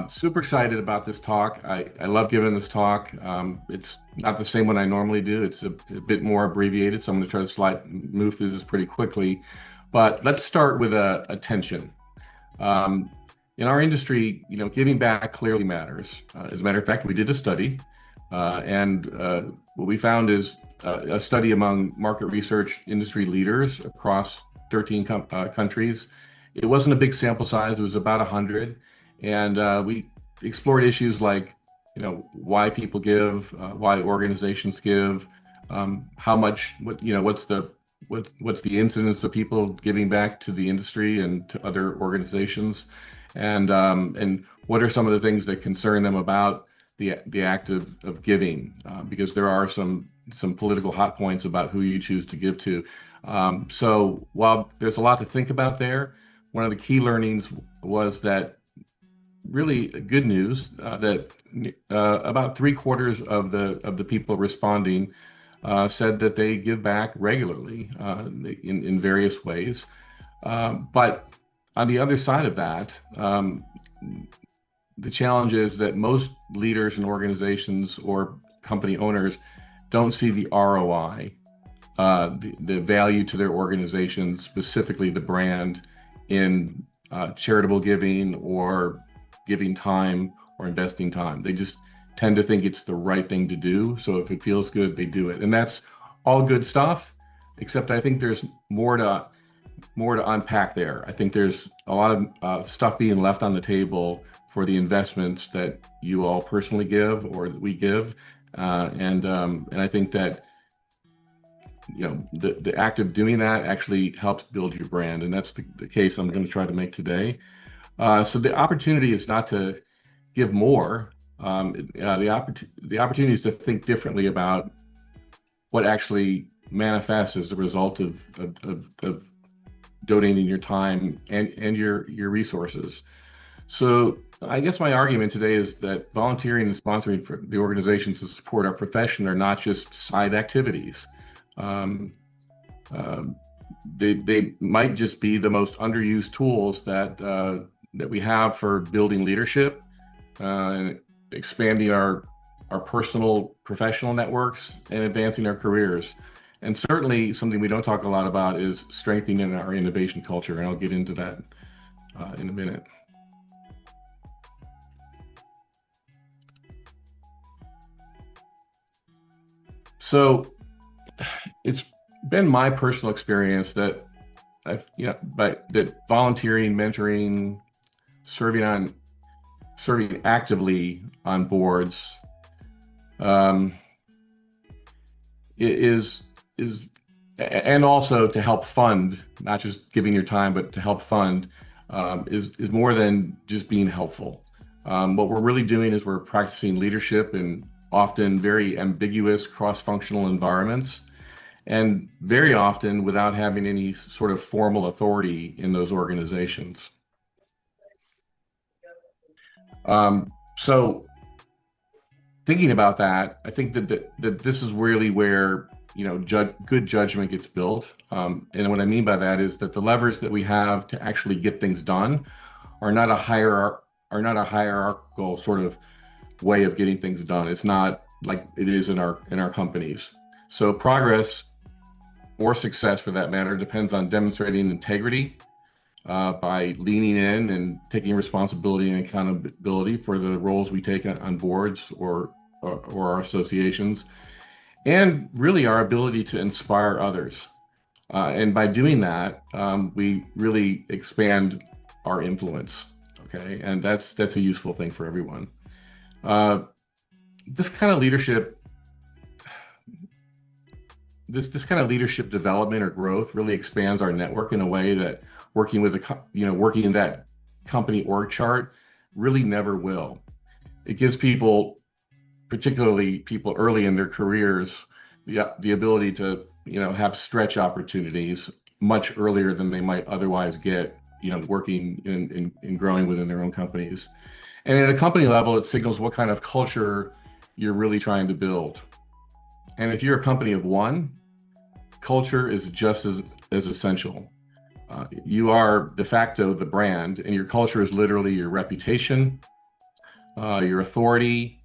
Super excited about this talk. I love giving this talk. It's not the same one I normally do. It's a bit more abbreviated, so I'm going to try to move through this pretty quickly. But let's start with attention. Um, in our industry, giving back clearly matters. As a matter of fact, we did a study, and what we found is a study among market research industry leaders across 13 countries. It wasn't a big sample size. It was about 100. And we explored issues like, why people give, why organizations give, how much, what's the incidence of people giving back to the industry and to other organizations, and what are some of the things that concern them about the act of giving, because there are some political hot points about who you choose to give to. So while there's a lot to think about there, one of the key learnings was that really good news that about three-quarters of the people responding said that they give back regularly in various ways. But on the other side of that, the challenge is that most leaders and organizations or company owners don't see the ROI, the value to their organization, specifically the brand, in charitable giving or giving time or investing time. They just tend to think it's the right thing to do. So if it feels good, they do it. And that's all good stuff, except I think there's more to unpack there. I think there's a lot of stuff being left on the table for the investments that you all personally give or that we give. And I think that the act of doing that actually helps build your brand. And that's the case I'm going to try to make today. So the opportunity is not to give more. The opportunity is to think differently about what actually manifests as a result of donating your time and your resources. So I guess my argument today is that volunteering and sponsoring for the organizations to support our profession are not just side activities. They might just be the most underused tools that we have for building leadership, and expanding our personal professional networks and advancing our careers. And certainly something we don't talk a lot about is strengthening our innovation culture. And I'll get into that in a minute. So it's been my personal experience that that volunteering, mentoring, serving actively on boards is and also to help fund, not just giving your time, but to help fund, is more than just being helpful. What we're really doing is we're practicing leadership in often very ambiguous cross-functional environments, and very often without having any sort of formal authority in those organizations. So thinking about that, I think that this is really where good judgment gets built. And what I mean by that is that the levers that we have to actually get things done are not a hierarchical sort of way of getting things done. It's not like it is in our companies. So progress or success, for that matter, depends on demonstrating integrity, by leaning in and taking responsibility and accountability for the roles we take on boards or our associations, and really our ability to inspire others. And by doing that, we really expand our influence. Okay, and that's a useful thing for everyone. This kind of leadership. This kind of leadership development or growth really expands our network in a way that working in that company org chart really never will. It gives people, particularly people early in their careers, the ability to have stretch opportunities much earlier than they might otherwise get, working in growing within their own companies. And at a company level, it signals what kind of culture you're really trying to build. And if you're a company of one, culture is just as essential. You are de facto the brand, and your culture is literally your reputation, your authority,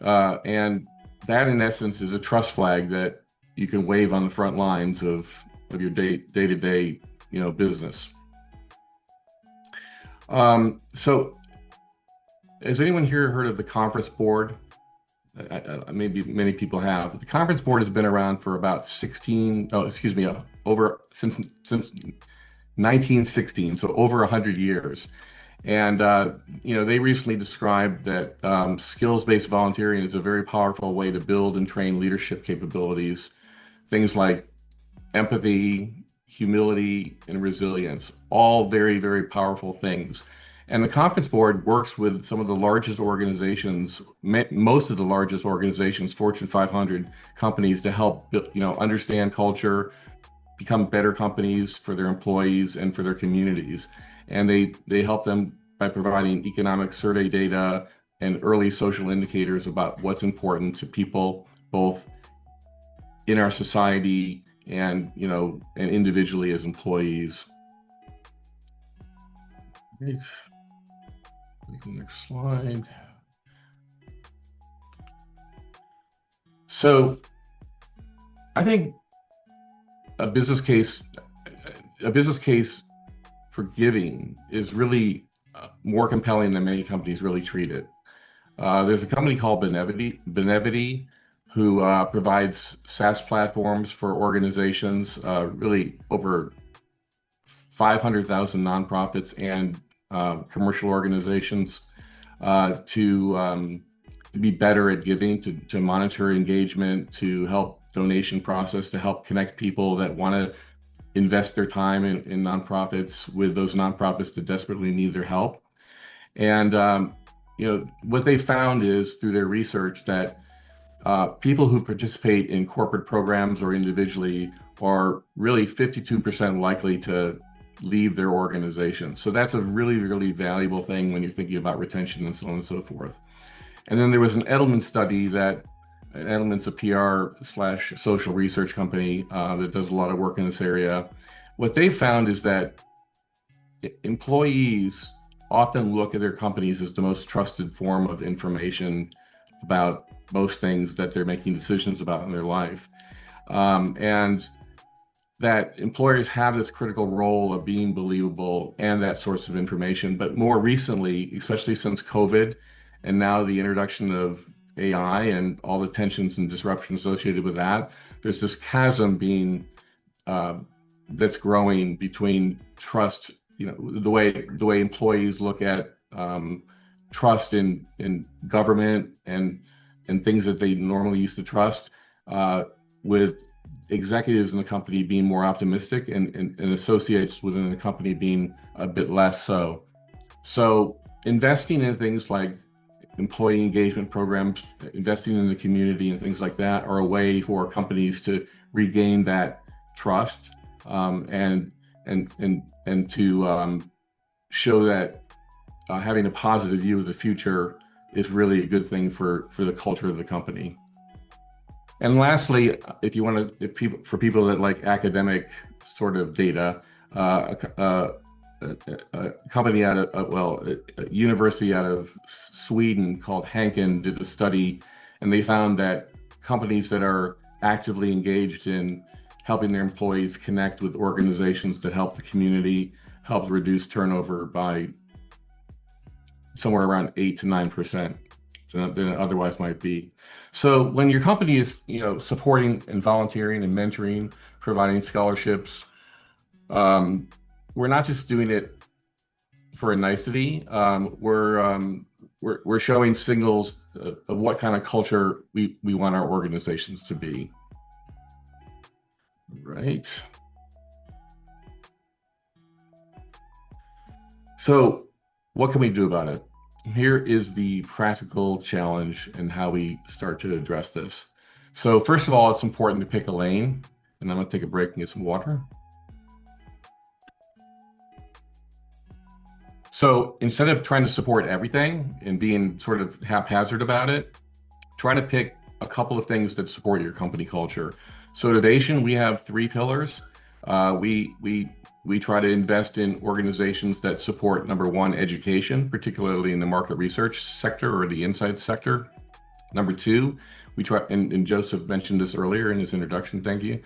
and that in essence is a trust flag that you can wave on the front lines of your day-to-day, business. So has anyone here heard of the conference board? Maybe many people have. The conference board has been around for about over since 1916, so over 100 years. And they recently described that skills-based volunteering is a very powerful way to build and train leadership capabilities, things like empathy, humility, and resilience, all very, very powerful things. And the conference board works with some of the largest organizations, most of the largest organizations, Fortune 500 companies, to help, understand culture, become better companies for their employees and for their communities. And they help them by providing economic survey data and early social indicators about what's important to people, both in our society and and individually as employees. Okay. Next slide. So I think a business case for giving is really more compelling than many companies really treat it. There's a company called Benevity who provides SaaS platforms for organizations, really over 500,000 nonprofits and commercial organizations to be better at giving, to monitor engagement, to help donation process, to help connect people that want to invest their time in nonprofits with those nonprofits that desperately need their help. And what they found is through their research that people who participate in corporate programs or individually are really 52% likely to leave their organization. So that's a really, really valuable thing when you're thinking about retention and so on and so forth. And then there was an Edelman study Edelman's a PR/social research company that does a lot of work in this area. What they found is that employees often look at their companies as the most trusted form of information about most things that they're making decisions about in their life. And that employers have this critical role of being believable and that source of information. But more recently, especially since COVID, and now the introduction of AI and all the tensions and disruption associated with that, there's this chasm that's growing between trust, the way employees look at trust in government and things that they normally used to trust, with executives in the company being more optimistic and associates within the company being a bit less so. So investing in things like employee engagement programs, investing in the community and things like that are a way for companies to regain that trust, and to show that having a positive view of the future is really a good thing for the culture of the company. And lastly, for people that like academic sort of data, a company a university out of Sweden called Hanken did a study, and they found that companies that are actively engaged in helping their employees connect with organizations that help the community help reduce turnover by somewhere around 8 to 9% than it otherwise might be. So when your company is, supporting and volunteering and mentoring, providing scholarships, we're not just doing it for a nicety. We're showing signals of what kind of culture we want our organizations to be. Right. So what can we do about it? Here is the practical challenge and how we start to address this. So first of all, it's important to pick a lane, and I'm going to take a break and get some water. So instead of trying to support everything and being sort of haphazard about it, try to pick a couple of things that support your company culture. So innovation, we have 3 pillars. We try to invest in organizations that support, number one, education, particularly in the market research sector or the insights sector. Number two, we try, and Joseph mentioned this earlier in his introduction. Thank you.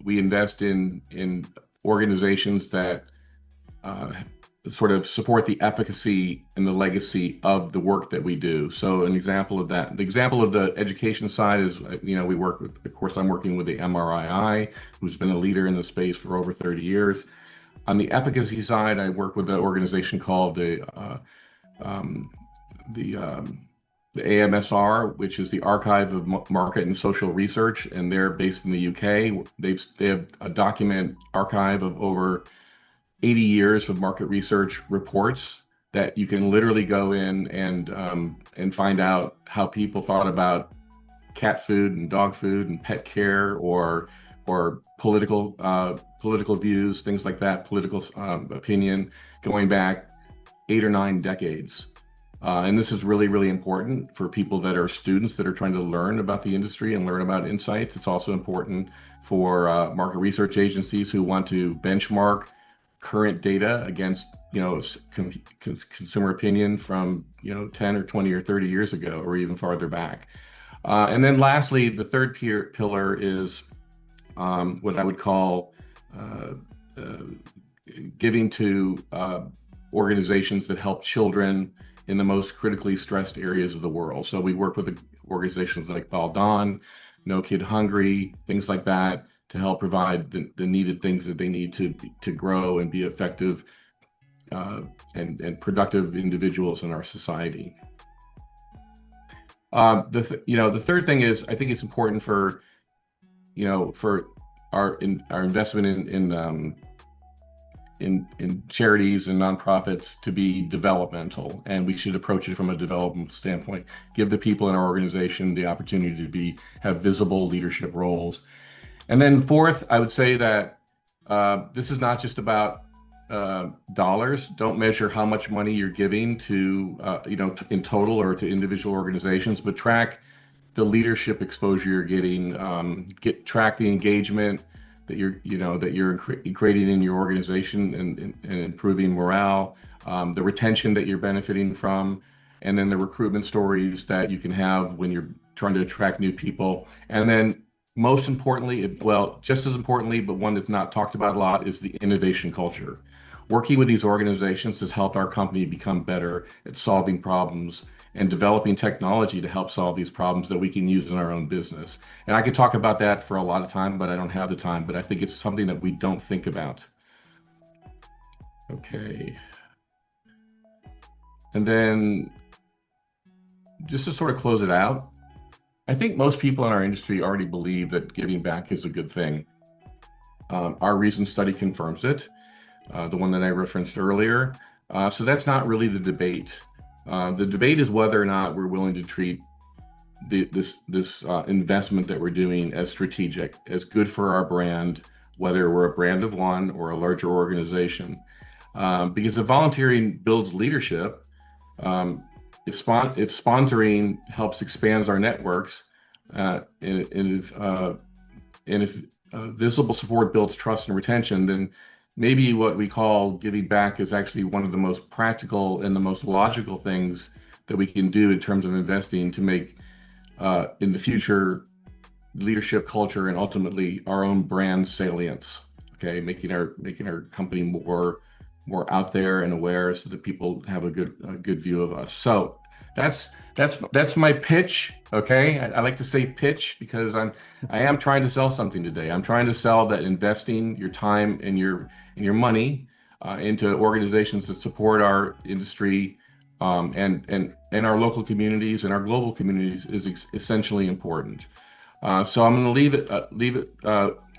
We invest in organizations that sort of support the efficacy and the legacy of the work that we do. So an example of that, the example of the education side is, we work with, of course, I'm working with the MRII, who's been a leader in the space for over 30 years. On the efficacy side, I work with an organization called the AMSR, which is the Archive of Market and Social Research, and they're based in the UK. They have a document archive of over 80 years of market research reports that you can literally go in and find out how people thought about cat food and dog food and pet care or political views, things like that, political opinion going back 8 or 9 decades. And this is really, really important for people that are students that are trying to learn about the industry and learn about insights. It's also important for market research agencies who want to benchmark current data against, consumer opinion from, 10 or 20 or 30 years ago, or even farther back. And then lastly, the third pillar is what I would call giving to organizations that help children in the most critically stressed areas of the world. So we work with organizations like Baldan, No Kid Hungry, things like that, to help provide the needed things that they need to grow and be effective and productive individuals in our society. The third thing is, I think it's important for our investment in charities and nonprofits to be developmental, and we should approach it from a development standpoint. Give the people in our organization the opportunity to have visible leadership roles. And then fourth, I would say that this is not just about dollars. Don't measure how much money you're giving to in total or to individual organizations, but track the leadership exposure you're getting. Track the engagement that you're creating in your organization and improving morale, the retention that you're benefiting from, and then the recruitment stories that you can have when you're trying to attract new people. And then most importantly, just as importantly, but one that's not talked about a lot, is the innovation culture. Working with these organizations has helped our company become better at solving problems and developing technology to help solve these problems that we can use in our own business. And I could talk about that for a lot of time, but I don't have the time. But I think it's something that we don't think about. Okay. And then just to sort of close it out, I think most people in our industry already believe that giving back is a good thing. Our recent study confirms it, the one that I referenced earlier. So that's not really the debate. The debate is whether or not we're willing to treat this investment that we're doing as strategic, as good for our brand, whether we're a brand of one or a larger organization. Because if volunteering builds leadership, if sponsoring helps expands our networks, and if visible support builds trust and retention, then maybe what we call giving back is actually one of the most practical and the most logical things that we can do in terms of investing to make in the future leadership culture and ultimately our own brand salience. Okay, making our company more out there and aware, so that people have a good view of us. So that's my pitch. Okay, I like to say pitch because I am trying to sell something today. I'm trying to sell that investing your time and your money into organizations that support our industry and our local communities and our global communities is essentially important. So I'm going to leave it.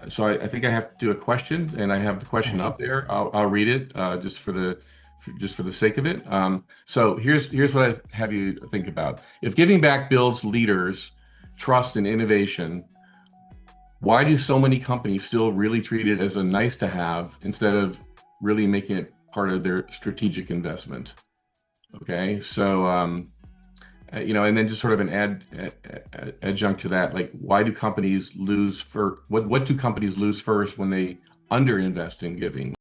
So I think I have to do a question, and I have the question up there. I'll read it just for the sake of it. So here's what I have you think about. If giving back builds leaders, trust, and innovation, why do so many companies still really treat it as a nice to have instead of really making it part of their strategic investment? Okay, so And then just sort of an adjunct to that, like why do companies lose for what do companies lose first when they underinvest in giving?